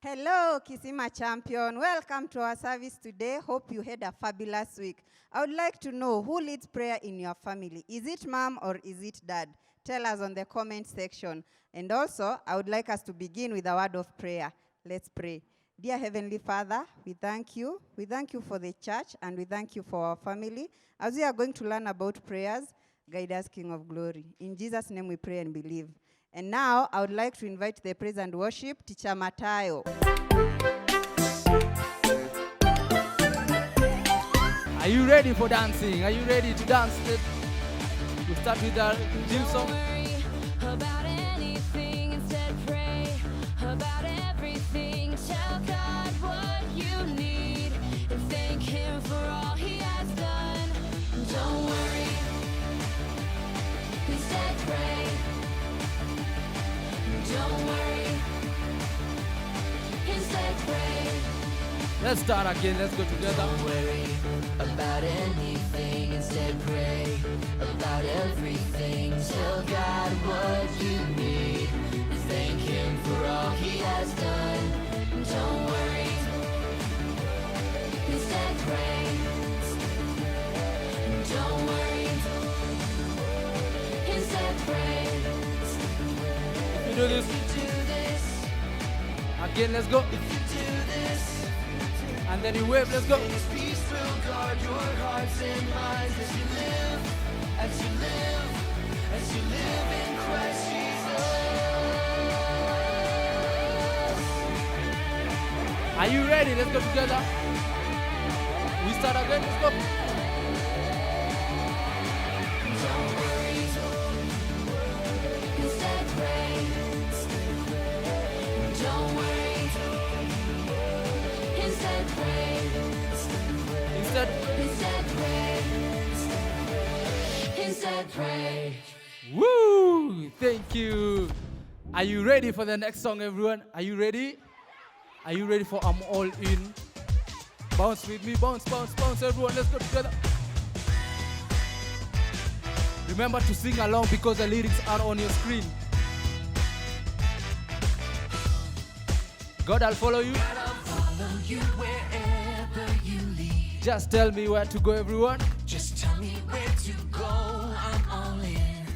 Hello, Kisima champion. Welcome to our service today. Hope you had a fabulous week. I would like to know who leads prayer in your family. Is it mom or is it dad? Tell us on the comment section. And also, I would like us to begin with a word of prayer. Let's pray. Dear Heavenly Father, we thank you. We thank you for the church and we thank you for our family. As we are going to learn about prayers, guide us, King of Glory. In Jesus' name we pray and believe. And now, I would like to invite the praise and worship, Teacher Matayo. Are you ready for dancing? Are you ready to dance? We'll start with our theme song. Don't worry about anything, instead pray about everything. Tell God what you need and thank Him for all He has done. Don't worry, instead pray. Don't worry, instead pray. Let's start again. Let's go together. Don't worry about anything, instead pray about everything. Tell God what you need. Thank Him for all He has done. Don't worry, instead pray. Don't worry, instead pray. You do this. If you do this, Again, let's go. if you do this, And then you wave. Let's go. His peace will guard your hearts and minds as you live in Christ Jesus. Are you ready? Let's go together. We start again. Let's go. Don't worry, instead pray. Don't worry, instead pray. Instead, Instead pray. Instead pray. woo! Thank you. Are you ready for the next song, everyone? Are you ready? Are you ready for I'm All In? Bounce with me. Bounce, bounce, bounce, everyone. Let's go together. Remember to sing along because the lyrics are on your screen. God, I'll follow you. I'll follow you wherever you lead. Just tell me where to go, everyone. Just tell me where to go. I'm all in.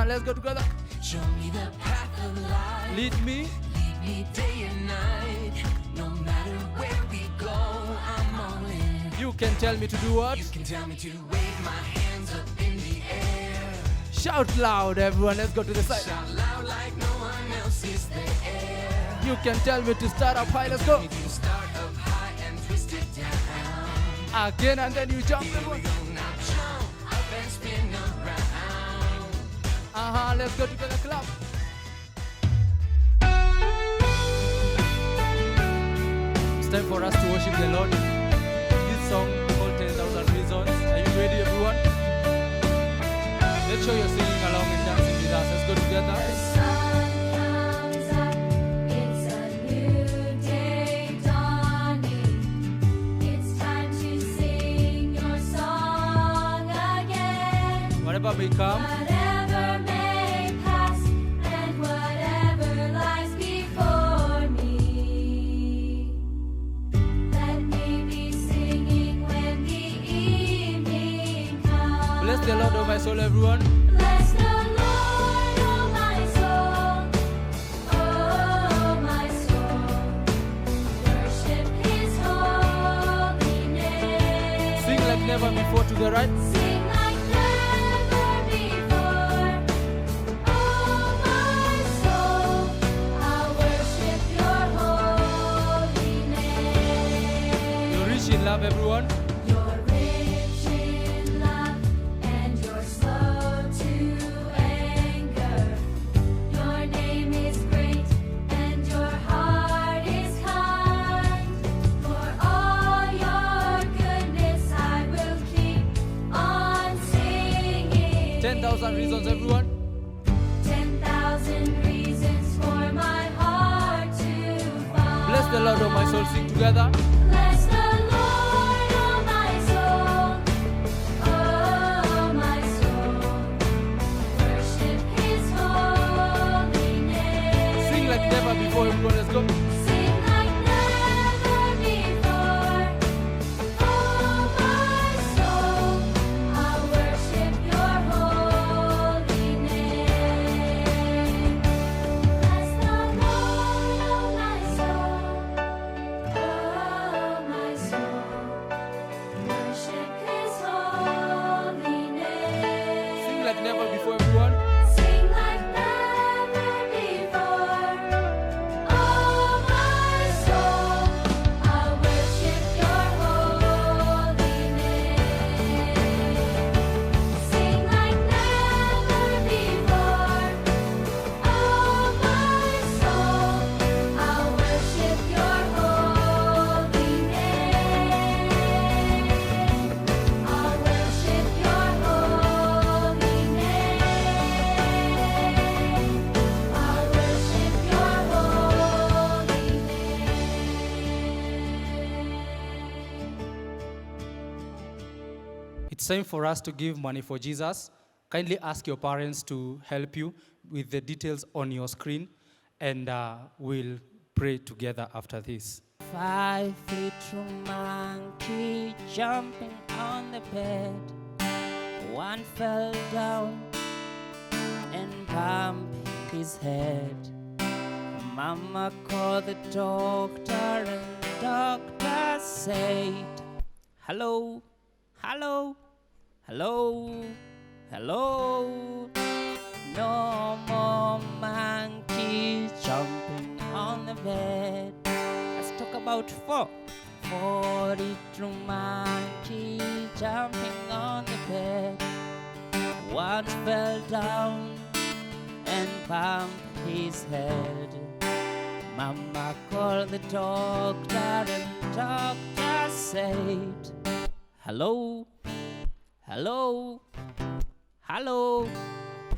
Let's go together. Show me the path of life. Lead me. Lead me day and night. No matter where we go, I'm all in. You can tell me to do what? You can tell me to wave my hands up in the air. Shout loud, everyone. Let's go to the side. Shout loud like no one else is there. You can tell me to start up high. Let's go. You can start up high and twist it down. Again, and then you jump, Here we everyone. go now, jump up and spin around. Let's go together, clap. It's time for us to worship the Lord. This song called 10,000 Reasons. Are you ready, everyone? Make sure you're singing along and dancing with us. Let's go together. Sun comes up, it's a new day dawning. It's time to sing your song again. Whatever may come, Whatever may pass and whatever lies before me. Let me be singing when the evening comes. bless the Lord, oh my soul, everyone. Bless the Lord, oh my soul, worship His holy name. Sing like never before to the right. Sing like never before, oh my soul, I'll worship Your holy name. You're rich in love, everyone. You're rich in love and you're slow to anger. Your name is great and your heart is kind. For all your goodness I will keep on singing. 10,000 reasons, everyone. 10,000 reasons for my heart to find. Bless the Lord, oh my soul. Sing together. Bless the Lord, oh my soul, worship His holy name. Sing like never before, everyone. Let's go. Sing It's time for us to give money for Jesus. Kindly ask your parents to help you with the details on your screen, and we'll pray together after this. 5 little monkey jumping on the bed. One fell down and bumped his head. Mama called the doctor and the doctor said, hello, hello, hello, hello. No more monkey jumping on the bed. Let's talk about 4. 4 little monkey jumping on the bed. One fell down and bumped his head. Mama called the doctor and the doctor said, hello, hello, hello,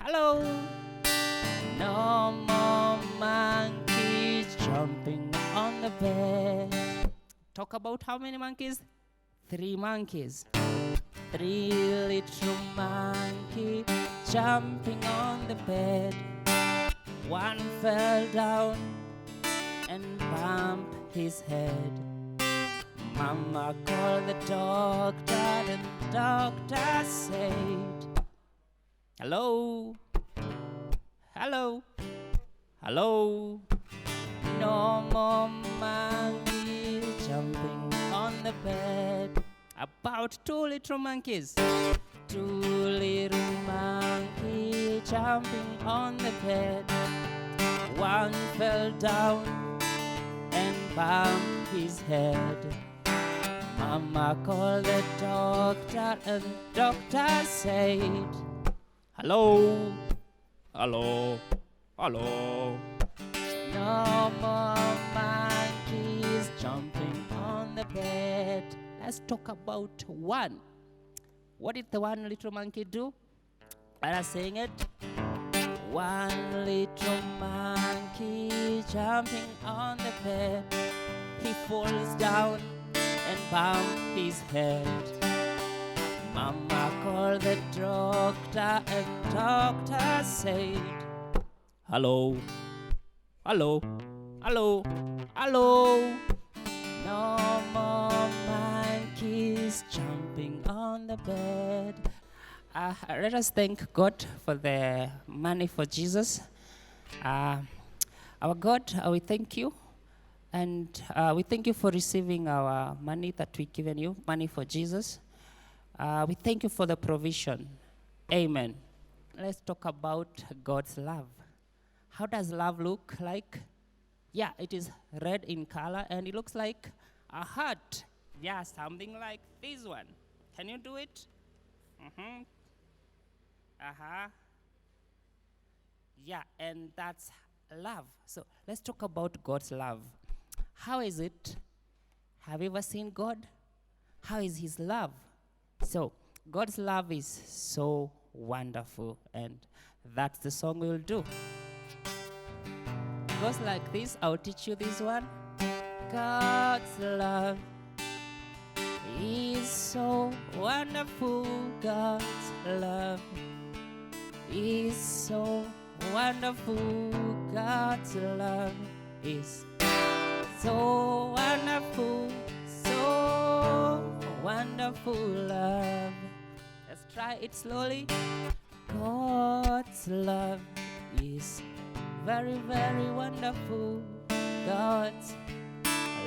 hello. No more monkeys jumping on the bed. Talk about how many monkeys? 3 monkeys. 3 little monkey jumping on the bed. One fell down and bumped his head. Mama called the doctor and the doctor said, hello, hello, hello. No more monkeys jumping on the bed. About 2 little monkeys. 2 little monkeys jumping on the bed. One fell down and bumped his head. Mama called the doctor and the doctor said, hello, hello, hello. No more monkeys jumping on the bed. Let's talk about 1. What did the 1 little monkey do? Let us sing it. 1 little monkey jumping on the bed. He falls down and bumps his head. Mama called the doctor and doctor said, hello, hello, hello, hello. No more monkeys jumping on the bed. Let us thank God for the money for Jesus. Our God, we thank you. And we thank you for receiving our money that we've given you, money for Jesus. We thank you for the provision. Amen. Let's talk about God's love. How does love look like? Yeah, it is red in color, and it looks like a heart. Yeah, something like this one. Can you do it? Mm-hmm. Uh-huh. Yeah, and that's love. So let's talk about God's love. How is it? Have you ever seen God? How is his love? So God's love is so wonderful, and that's the song we'll do. It goes like this. I'll teach you this one. God's love is so wonderful. God's love is so wonderful. God's love is so wonderful. So wonderful love. Let's try it slowly. God's love is very, very wonderful. God's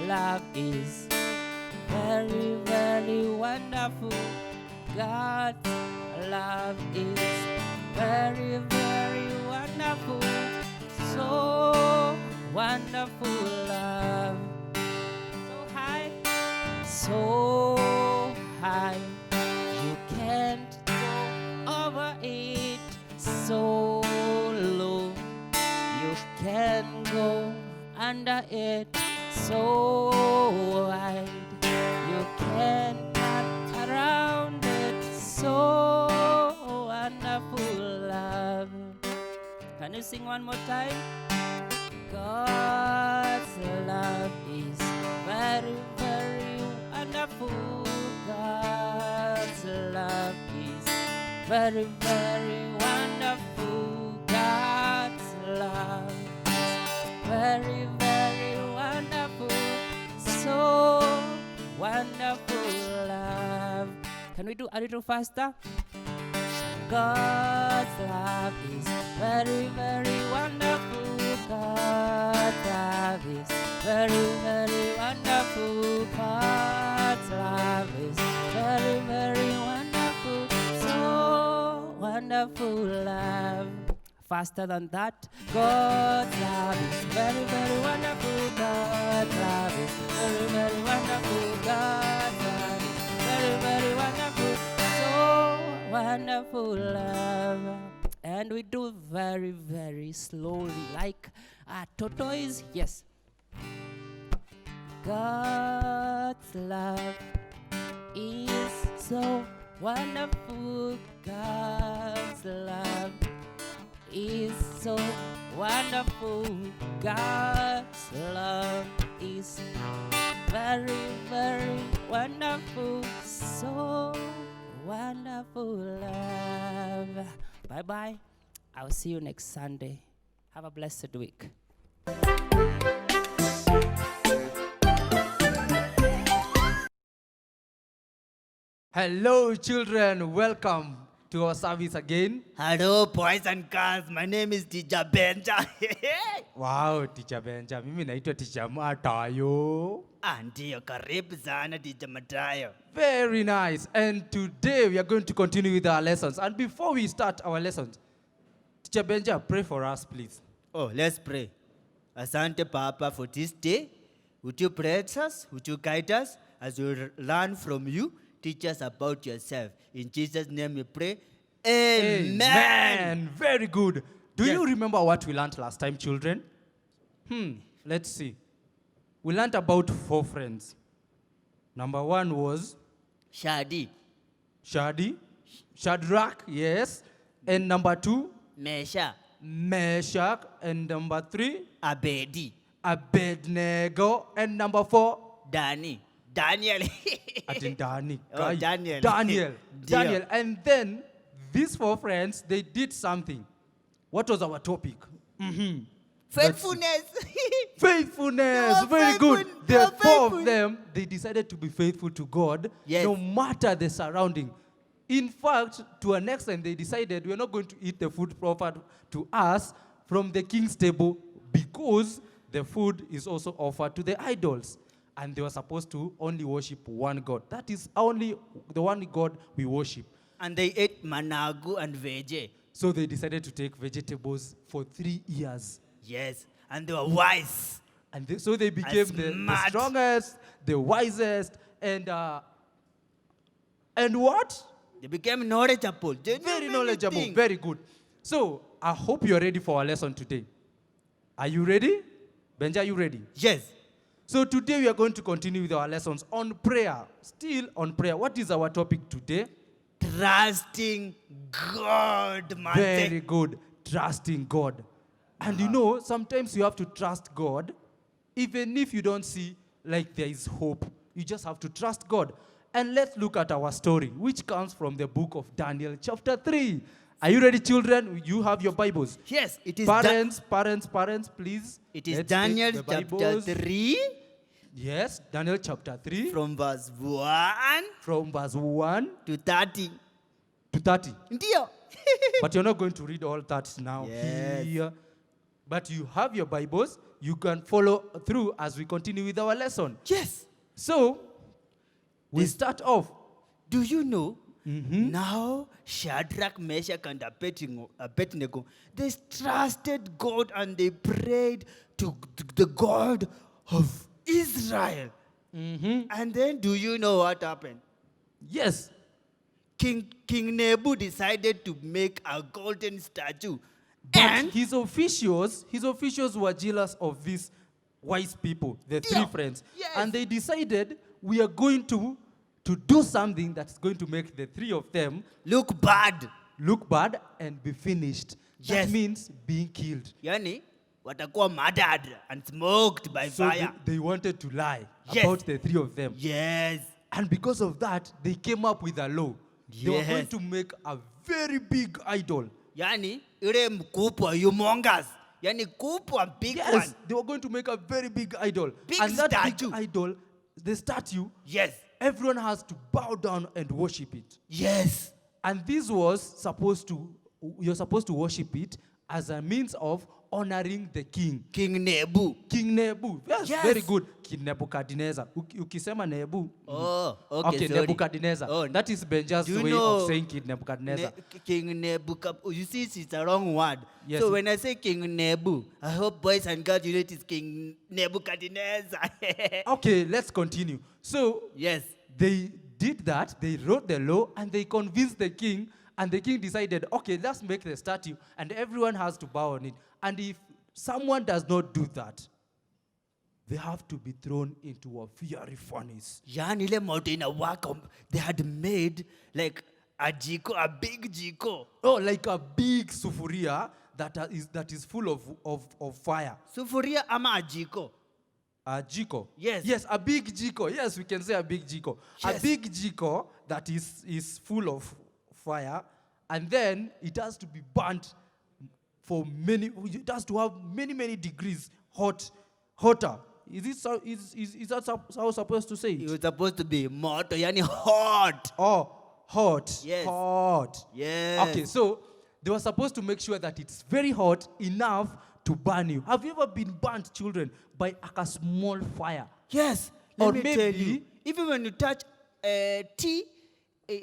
love is very, very wonderful. God's love is very, very wonderful. So wonderful love. So high, so high. You can't go over it. So low, you can go under it. So wide, you can cut around it. So wonderful love. Can you sing one more time? God's love is very, very wonderful. God's love very, very wonderful. God's love is very, very wonderful. So wonderful love. Can we do a little faster? God's love is very, very wonderful. God's love is very, very wonderful. God's love is very, very wonderful. So wonderful love. Faster than that. God's love is very, very wonderful. God's love is very, very wonderful. God's love is very, very wonderful. So wonderful love. And we do very, very slowly, like a tortoise. Yes. God's love is so wonderful. God's love is so wonderful. God's love is very, very wonderful. So wonderful love. Bye bye. I'll see you next Sunday. Have a blessed week. Hello, children. Welcome to our service again. Hello, boys and girls. My name is Teacher Benja. Wow, Teacher Benja. Mimi naitwa Teacher Matayo. Ndio, karibu sana Teacher Matayo. Very nice. And today we are going to continue with our lessons. And before we start our lessons, Teacher Benja, pray for us, please. Oh, let's pray. Asante, Papa, for this day. Would you bless us? Would you guide us as we learn from you? Teach us about yourself. In Jesus' name we pray. Amen. Very good. Do Yes. you remember what we learned last time, children? Let's see. We learned about 4 friends. Number 1 was Shadi, Shadrach, yes. And number 2, Mesha, Meshach. And number 3, Abedi, Abednego. And number 4, Daniel. Daniel. Oh, Daniel. Daniel. Dear. And then these 4 friends, they did something. What was our topic? Faithfulness. Faithfulness. They were Very good. faithful. They were The 4 of faithful. them, they decided to be faithful to God, Yes. no matter the surrounding. In fact, to an extent, they decided we're not going to eat the food offered to us from the king's table because the food is also offered to the idols. And they were supposed to only worship one God. That is only the one God we worship. And they ate managu and veggie. So they decided to take vegetables for 3 years. Yes. And they were wise. And so they became the Smart. strongest, the wisest, and what? They became knowledgeable. They knew Very many knowledgeable, things. very good. So I hope you're ready for our lesson today. Are you ready? Benja, are you ready? Yes. So today we are going to continue with our lessons on prayer. Still on prayer. What is our topic today? Trusting God, man. Very good. Trusting God. And you know, sometimes you have to trust God, even if you don't see like there is hope. You just have to trust God. And let's look at our story, which comes from the book of Daniel, chapter 3. Are you ready, children? You have your Bibles. Yes, it is Parents, please. it is let's take Daniel the chapter Bibles. 3 Yes, Daniel chapter 3, from verse 1 from verse 1 to 30. to 30. Ndio. But you're not going to read all that now Yes. here. But you have your Bibles. You can follow through as we continue with our lesson. Yes. So, we This- start off. Do you know? Now Shadrach, Meshach, and Abednego, they trusted God and they prayed to the God of Israel. And then do you know what happened? Yes. King Nebu decided to make a golden statue. But And his officials were jealous of these wise people, the 3 Yeah. friends. Yes. And they decided we are going to do something that's going to make the 3 of them look bad. look bad and be finished. Yes. That means being killed. Yani, watakuwa murdered and smoked by So fire. they wanted to lie Yes. about the 3 of them. Yes. And because of that, they came up with a law. They were going Yes. to make a very big idol. Yani, ile mkubwa, humongous. Yani kubwa, big Yes, one. they were going to make a very big idol. Big and that statue. big idol, the statue, Yes. everyone has to bow down and worship it. Yes. And this was supposed to, you're supposed to worship it as a means of honoring the king. King Nebu. King Nebu. Yes, Yes. very good. King Nebuchadnezzar. Ukisema Nebu. Oh, okay, sorry. Nebuchadnezzar. Oh, That is Benja's do you way know of saying King Nebuchadnezzar. King Nebuchadnezzar. You see, it's a wrong word. Yes. So when I say King Nebu, I hope boys and girls, you know it is King Nebuchadnezzar. Okay, let's continue. So Yes. they did that, they wrote the law, and they convinced the king, and the king decided, okay, let's make the statue, and everyone has to bow on it. And if someone does not do that, they have to be thrown into a fiery furnace. Yani ile moto inawaka. They had made like a jiko, a big jiko. Oh, like a big sufuria that is full of fire. Sufuria ama a jiko. A jiko. Yes. Yes, a big jiko. Yes, we can say a big jiko. Yes. A big jiko that is full of fire, and then it has to be burnt for many. It has to have many degrees hotter. Is that how we're supposed to say It it? was supposed to be moto, yani hot. Oh, hot. Yes. Hot. Yes. Okay, so they were supposed to make sure that it's very hot enough to burn you. Have you ever been burnt, children, by a small fire? Yes. Or Let me tell maybe- you. Even when you touch tea,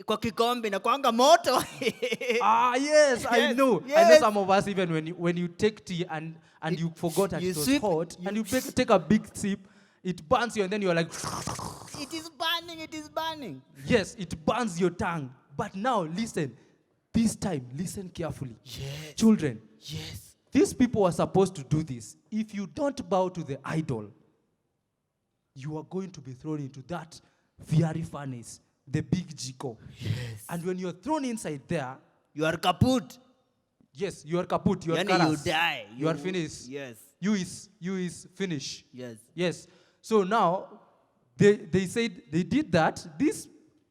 kwa kikombe na kwanga moto. Yes, I Yes, know. I know yes. some of us, even when you take tea and you forgot that you it was sip, hot, you and you take a big sip, it burns you, and then you're like, It is burning, it is burning. yes, it burns your tongue. But now, listen. This time, listen carefully. Yes. Children, Yes. these people are supposed to do this. If you don't bow to the idol, you are going to be thrown into that fiery furnace, the big jiko. Yes. And when you're thrown inside there, You are kaput. yes, you are kaput, you are Yani you karas. die. You are finished. Yes. You is finish. Yes. Yes. So now they said they did that. These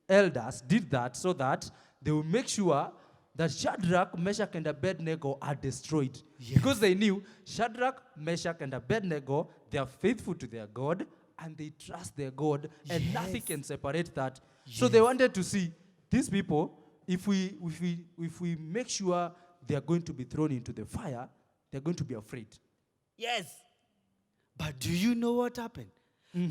elders did that so that they will make sure that Shadrach, Meshach, and Abednego are destroyed. Because they knew Shadrach, Meshach, and Abednego, they are faithful to their God and they trust their God, and nothing can separate that. So they wanted to see these people, if we make sure they are going to be thrown into the fire, they're going to be afraid. Yes. But do you know what happened?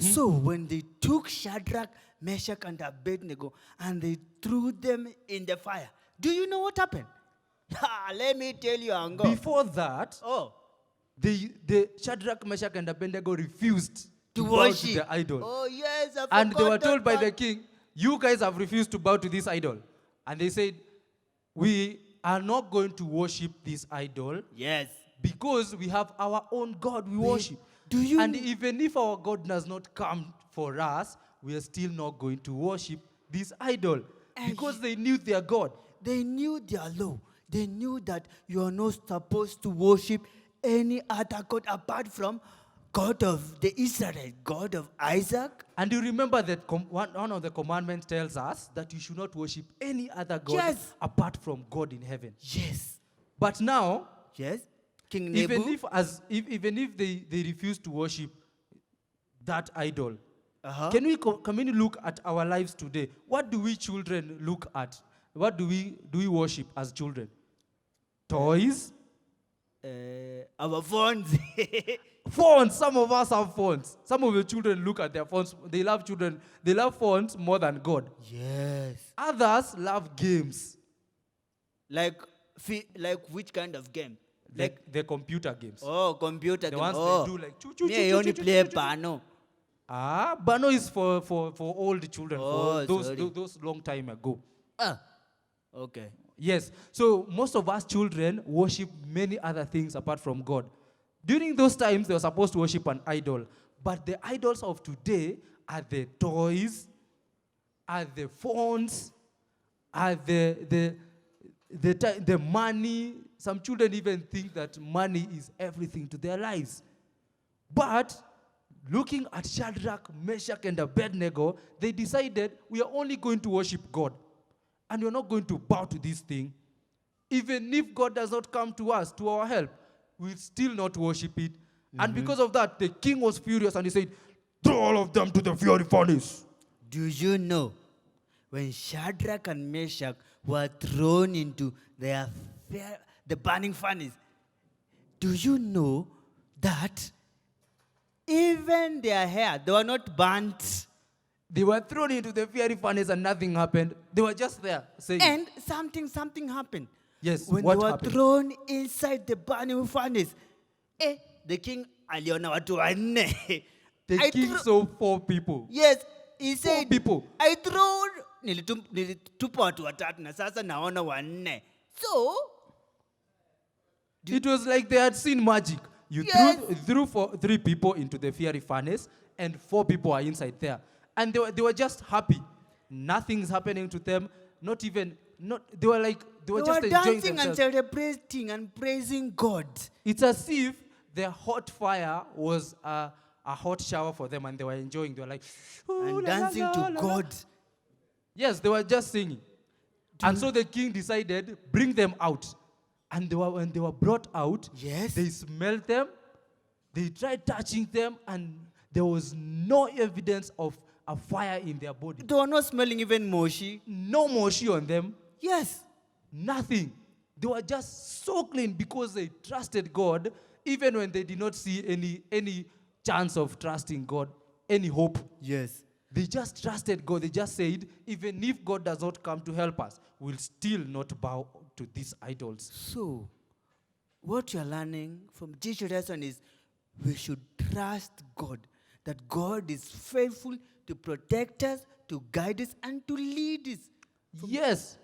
So when they took Shadrach, Meshach, and Abednego and they threw them in the fire, do you know what happened? Let me tell you, Ango. Before that, Oh, the Shadrach, Meshach, and Abednego refused to bow worship to the idol. Oh, yes. I And they were forgot that told by the part. king, you guys have refused to bow to this idol. And they said, we are not going to worship this idol Yes. because we have our own God we worship. do you And kn- even if our God does not come for us, we are still not going to worship this idol because they knew their God. They knew their law. They knew that you are not supposed to worship any other God apart from God of the Israelites, God of Isaac. And you remember that one of the commandments tells us that you should not worship any other God Yes. apart from God in heaven. Yes. But now, Yes. King even Nebu. if they refuse to worship that idol, Uh-huh. can we look at our lives today? What do we children look at? What do we worship as children? Toys, Our phones. phones. Some of us have phones. Some of the children look at their phones. They love phones more than God. Yes. Others love games, Like which kind of game? like the computer games. Oh, computer The game. ones Oh. they do like choo choo Me, I choo only choo play choo choo. Pano. Bano is for old children, Oh, for sorry. those long time ago. Ah. Okay. Yes. So most of us children worship many other things apart from God. During those times, they were supposed to worship an idol. But the idols of today are the toys, are the phones, are the money. Some children even think that money is everything to their lives. But looking at Shadrach, Meshach, and Abednego, they decided we are only going to worship God. And we're not going to bow to this thing. even if God does not come to us, to our help, we'll still not worship it. And because of that, the king was furious and he said, throw all of them to the fiery furnace. Do you know when Shadrach and Meshach were thrown into the burning furnace, do you know that even their hair, they were not burnt, They were thrown into the fiery furnace and nothing happened. They were just there saying, and something happened. yes, When what they were happened? thrown inside the burning furnace, the king aliona watu wanne. The I king threw- saw 4 people. Yes, he said, people. I thrown, nilitupa watu watatu na sasa naona wanne. So, It was like they had seen magic. You Yes. threw 3 people into the fiery furnace, and 4 people are inside there. And they were just happy. Nothing's happening to them. They were they just were enjoying dancing and themselves. celebrating and praising God. It's as if the hot fire was a hot shower for them, and they were enjoying. They were like, "Ooh, And la, la, dancing la, to la, la." God. Yes, they were just singing. And so the king decided, bring them out. And when they were brought out, Yes. they smelled them, they tried touching them, and there was no evidence of a fire in their body. They were not smelling even moshi. No moshi on them, Yes. nothing. They were just so clean because they trusted God, even when they did not see any chance of trusting God, any hope. Yes. They just trusted God. They just said, even if God does not come to help us, we'll still not bow to these idols. So, what you're learning from this lesson is we should trust God, that God is faithful to protect us, to guide us, and to lead us. Yes,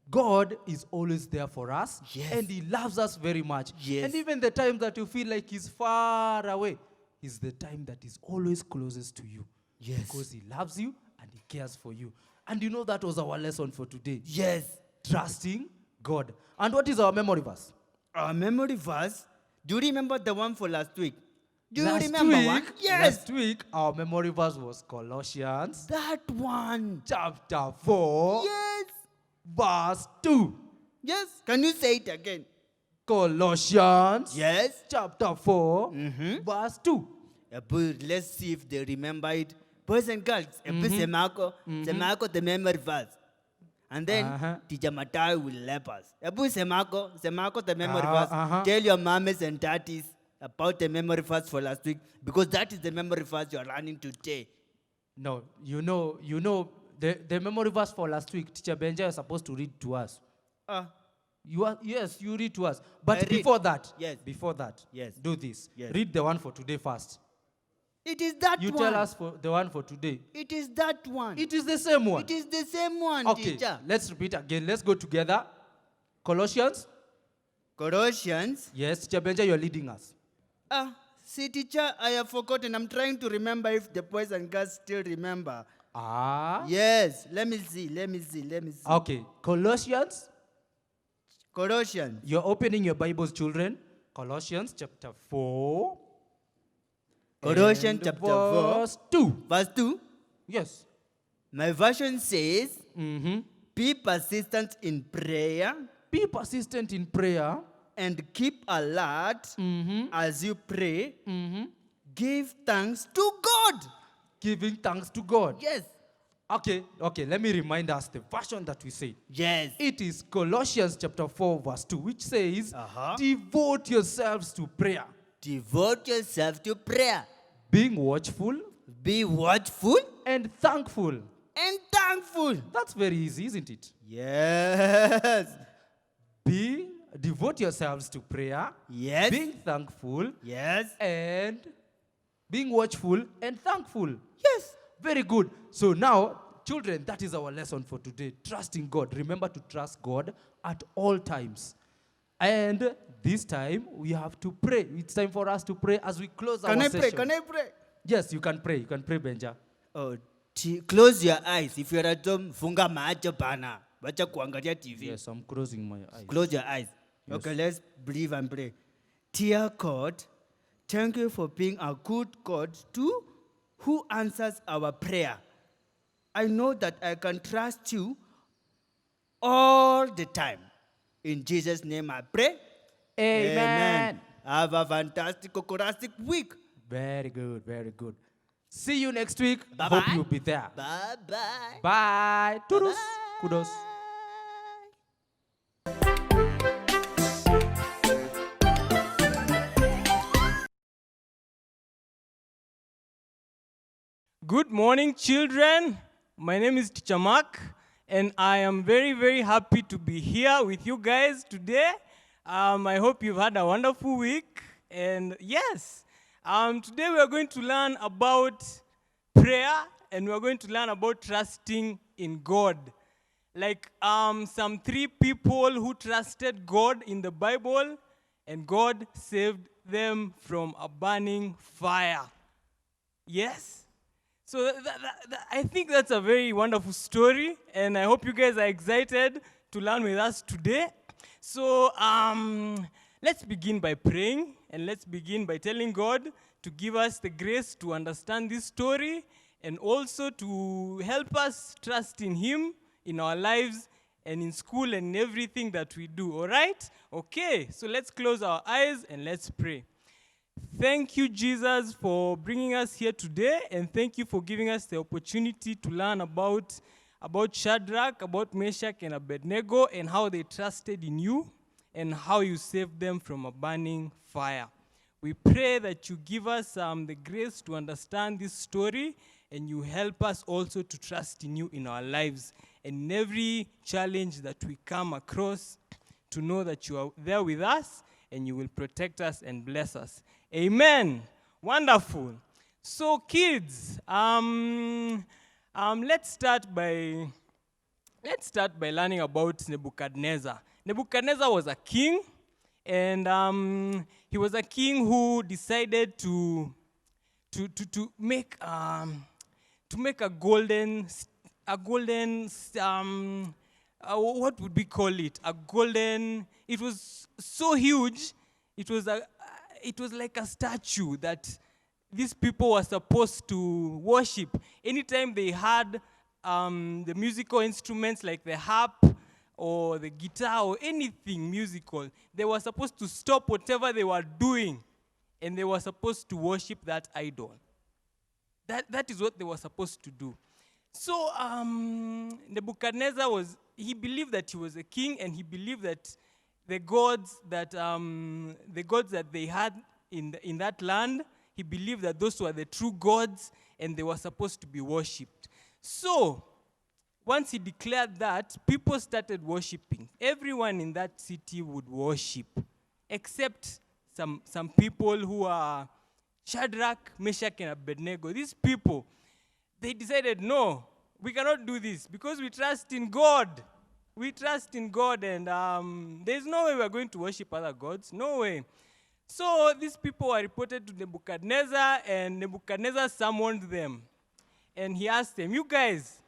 God is always there for us, Yes. and He loves us very much. Yes. And even the time that you feel like He's far away is the time that He's always closest to you. Yes. Because He loves you and He cares for you. And you know that was our lesson for today. Yes. Trusting God. And what is our memory verse? Our memory verse, do you remember the one for last week? Do you Last remember week, one? Yes. Last week, our memory verse was Colossians That one. chapter 4, Yes. verse 2. Yes. Can you say it again? Colossians Yes. chapter 4, verse 2. But let's see if they remember it. Boys and girls, semako the memory verse. And then Teacher Matai will help us. Semako the memory verse. Tell your mommies and daddies about the memory verse for last week, because that is the memory verse you are learning today. No, you know the memory verse for last week, Teacher Benja is supposed to read to us. Yes, you read to us. But I read. before that, Yes. before that, Yes. do this. Yes. Read the one for today first. It is that You one. tell us for the one for today. It is that one. It is the same one. It is the same one, Okay, teacher. let's repeat again. Let's go together. Colossians. Colossians. Yes, Teacher Benja, you're leading us. See, teacher, I have forgotten. I'm trying to remember if the boys and girls still remember. Yes, let me see. Okay, Colossians. Colossians. You're opening your Bibles, children. Colossians chapter 4. Colossians and chapter 4. verse 2. Verse 2. Yes. My version says, Mm-hmm. be persistent in prayer Be persistent in prayer. and keep alert as you pray. Mm-hmm. Give thanks to God. Giving thanks to God. Yes. Okay, let me remind us the version that we say. Yes. It is Colossians chapter 4, verse 2, which says, Uh-huh. devote yourselves to prayer, Devote yourself to prayer. being watchful Be watchful and thankful. and thankful. That's very easy, isn't it? Yes. Devote yourselves to prayer, Yes. being thankful, Yes. and being watchful and thankful. Yes. Very good. So now, children, that is our lesson for today. Trusting God. Remember to trust God at all times. And this time, we have to pray. It's time for us to pray as we close Can our I session. pray? Can I pray? Yes, you can pray. You can pray, Benja. Oh, close your eyes. If you're at home, funga macho bana. Bacha kuangalia TV. Yes, I'm closing my eyes. Close your eyes. Okay, let's believe and pray. Dear God, thank you for being a good God too, who answers our prayer. I know that I can trust you all the time. In Jesus' name I pray. Amen. Have a fantastic choristic week. Very good, very good. See you next week. Bye-bye. Hope you'll be there. Bye-bye. Bye. Toodles. Kudos. Good morning, children. My name is Teacher Mark, and I am very, very happy to be here with you guys today. I hope you've had a wonderful week. And yes, today we are going to learn about prayer, and we are going to learn about trusting in God. Like some 3 people who trusted God in the Bible, and God saved them from a burning fire. Yes? So I think that's a very wonderful story, and I hope you guys are excited to learn with us today. So let's begin by praying, and let's begin by telling God to give us the grace to understand this story, and also to help us trust in Him in our lives and in school and everything that we do, all right? Okay, so let's close our eyes and let's pray. Thank you, Jesus, for bringing us here today, and thank you for giving us the opportunity to learn about Shadrach, about Meshach, and Abednego, and how they trusted in you, and how you saved them from a burning fire. We pray that you give us the grace to understand this story, and you help us also to trust in you in our lives, and in every challenge that we come across, to know that you are there with us, and you will protect us and bless us. Amen. Wonderful. So kids, let's start by learning about Nebuchadnezzar. Nebuchadnezzar was a king, and he was a king who decided to make a golden what would we call it? A golden. It was so huge. It was like a statue that these people were supposed to worship. Anytime they had the musical instruments like the harp or the guitar or anything musical, they were supposed to stop whatever they were doing, and they were supposed to worship that idol. That is what they were supposed to do. So Nebuchadnezzar he believed that he was a king, and he believed that the gods that they had in that land, he believed that those were the true gods, and they were supposed to be worshipped. So once he declared that, people started worshiping. Everyone in that city would worship, except some people who are Shadrach, Meshach, and Abednego. These people, they decided, no, we cannot do this because we trust in God. We trust in God, and there's no way we're going to worship other gods. No way. So these people were reported to Nebuchadnezzar, and Nebuchadnezzar summoned them. And he asked them, you guys,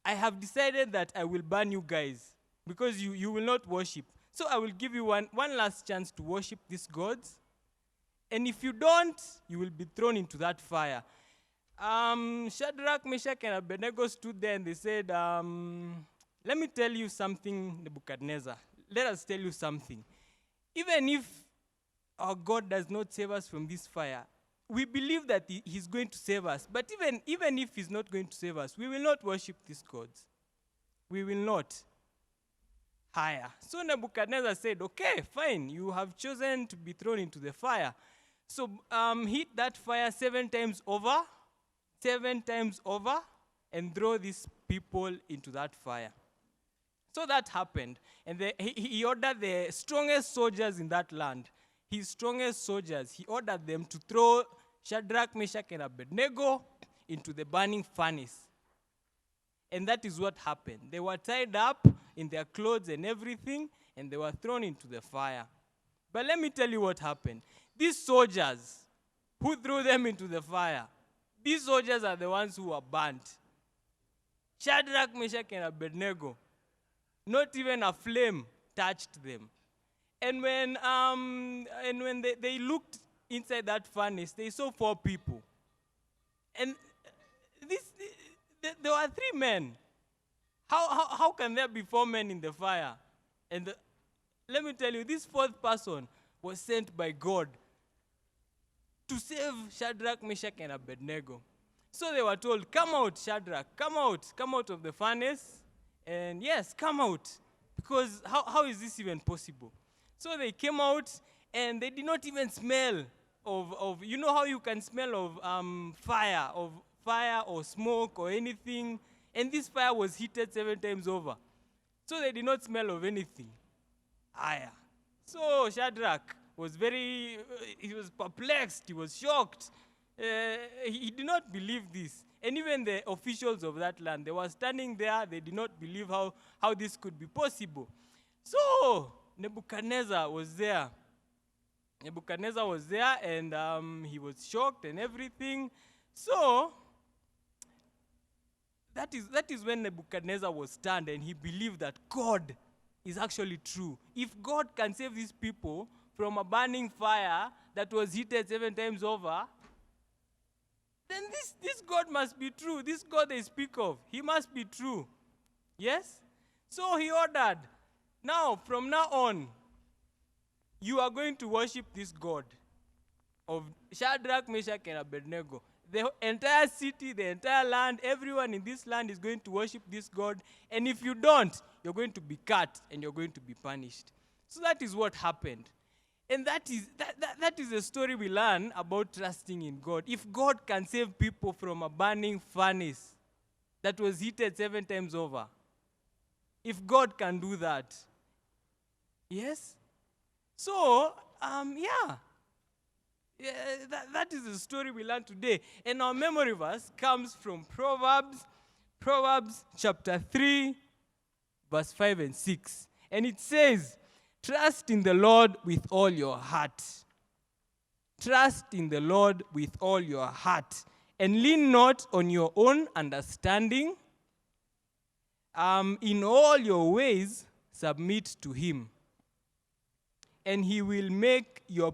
I have decided that I will ban you guys because you will not worship. So I will give you one last chance to worship these gods. And if you don't, you will be thrown into that fire. Shadrach, Meshach, and Abednego stood there, and they said, let me tell you something, Nebuchadnezzar. Let us tell you something. Even if our God does not save us from this fire, we believe that He's going to save us. But even if He's not going to save us, we will not worship these gods. We will not. Higher. So Nebuchadnezzar said, okay, fine. You have chosen to be thrown into the fire. So hit that fire 7 times over, and throw these people into that fire. So that happened. And he ordered the strongest soldiers in that land, his strongest soldiers, he ordered them to throw Shadrach, Meshach, and Abednego into the burning furnace. And that is what happened. They were tied up in their clothes and everything, and they were thrown into the fire. But let me tell you what happened. These soldiers who threw them into the fire, these soldiers are the ones who were burnt. Shadrach, Meshach, and Abednego, not even a flame touched them. And when they looked inside that furnace, they saw 4 people. And there were 3 men. How can there be 4 men in the fire? And let me tell you, this fourth person was sent by God to save Shadrach, Meshach, and Abednego. So they were told, come out, Shadrach, come out of the furnace. And yes, come out. Because how is this even possible? So they came out, and they did not even smell of you know how you can smell of fire or smoke or anything. And this fire was heated 7 times over. So they did not smell of anything. So Shadrach was he was perplexed, he was shocked. He did not believe this. And even the officials of that land, they were standing there, they did not believe how this could be possible. So Nebuchadnezzar was there. And he was shocked and everything. So that is when Nebuchadnezzar was stunned, and he believed that God is actually true. If God can save these people from a burning fire that was heated 7 times over, then this God must be true. This God they speak of, he must be true. Yes? So he ordered, now, from now on, you are going to worship this God of Shadrach, Meshach, and Abednego. The entire city, the entire land, everyone in this land is going to worship this God. And if you don't, you're going to be cut and you're going to be punished. So that is what happened. And that is a story we learn about trusting in God. If God can save people from a burning furnace that was heated 7 times over, if God can do that, yes? So, that is the story we learn today. And our memory verse comes from Proverbs chapter 3, verse 5 and 6. And it says, trust in the Lord with all your heart. Trust in the Lord with all your heart. And lean not on your own understanding. In all your ways, submit to him. And he will make your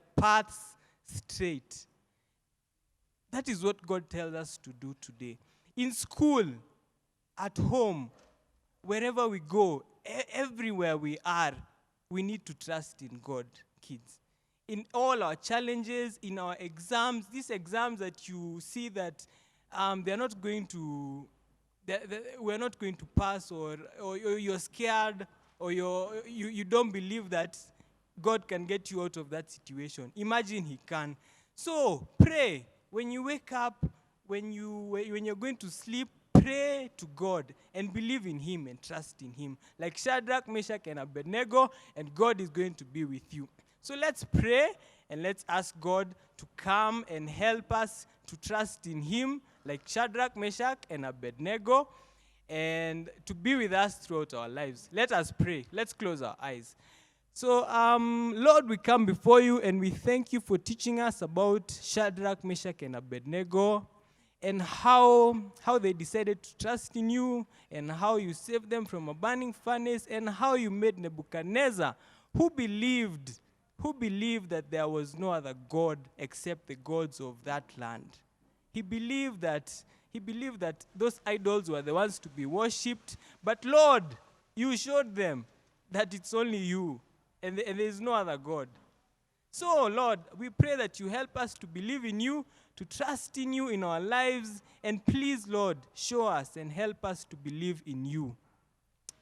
paths straight. That is what God tells us to do today. In school, at home, wherever we go, everywhere we are, we need to trust in God, kids. In all our challenges, in our exams, these exams that you see that we're not going to pass, or you're scared, or you don't believe that God can get you out of that situation. Imagine he can. So pray. When you wake up, when you're going to sleep, pray to God and believe in him and trust in him. Like Shadrach, Meshach, and Abednego, and God is going to be with you. So let's pray and let's ask God to come and help us to trust in him like Shadrach, Meshach, and Abednego, and to be with us throughout our lives. Let us pray. Let's close our eyes. So, Lord, we come before you and we thank you for teaching us about Shadrach, Meshach, and Abednego, and how they decided to trust in you, and how you saved them from a burning furnace, and how you made Nebuchadnezzar, who believed that there was no other God except the gods of that land. He believed that those idols were the ones to be worshipped. But Lord, you showed them that it's only you, and there is no other God. So Lord, we pray that you help us to believe in you, to trust in you in our lives, and please, Lord, show us and help us to believe in you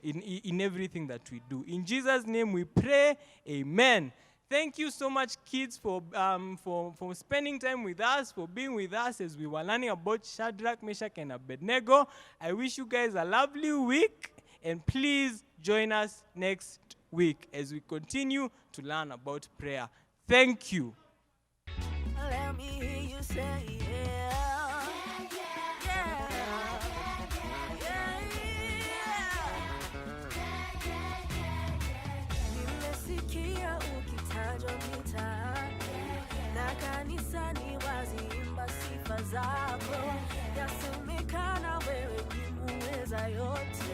in everything that we do. In Jesus' name we pray, amen. Thank you so much, kids, for spending time with us, for being with us as we were learning about Shadrach, Meshach, and Abednego. I wish you guys a lovely week, and please join us next week as we continue to learn about prayer. Thank you. Let me hear you say yeah. Nimesikia ukitajwa mitaani, na kanisani waziimba sifa zako. Yasemekana wewe ni muweza yote,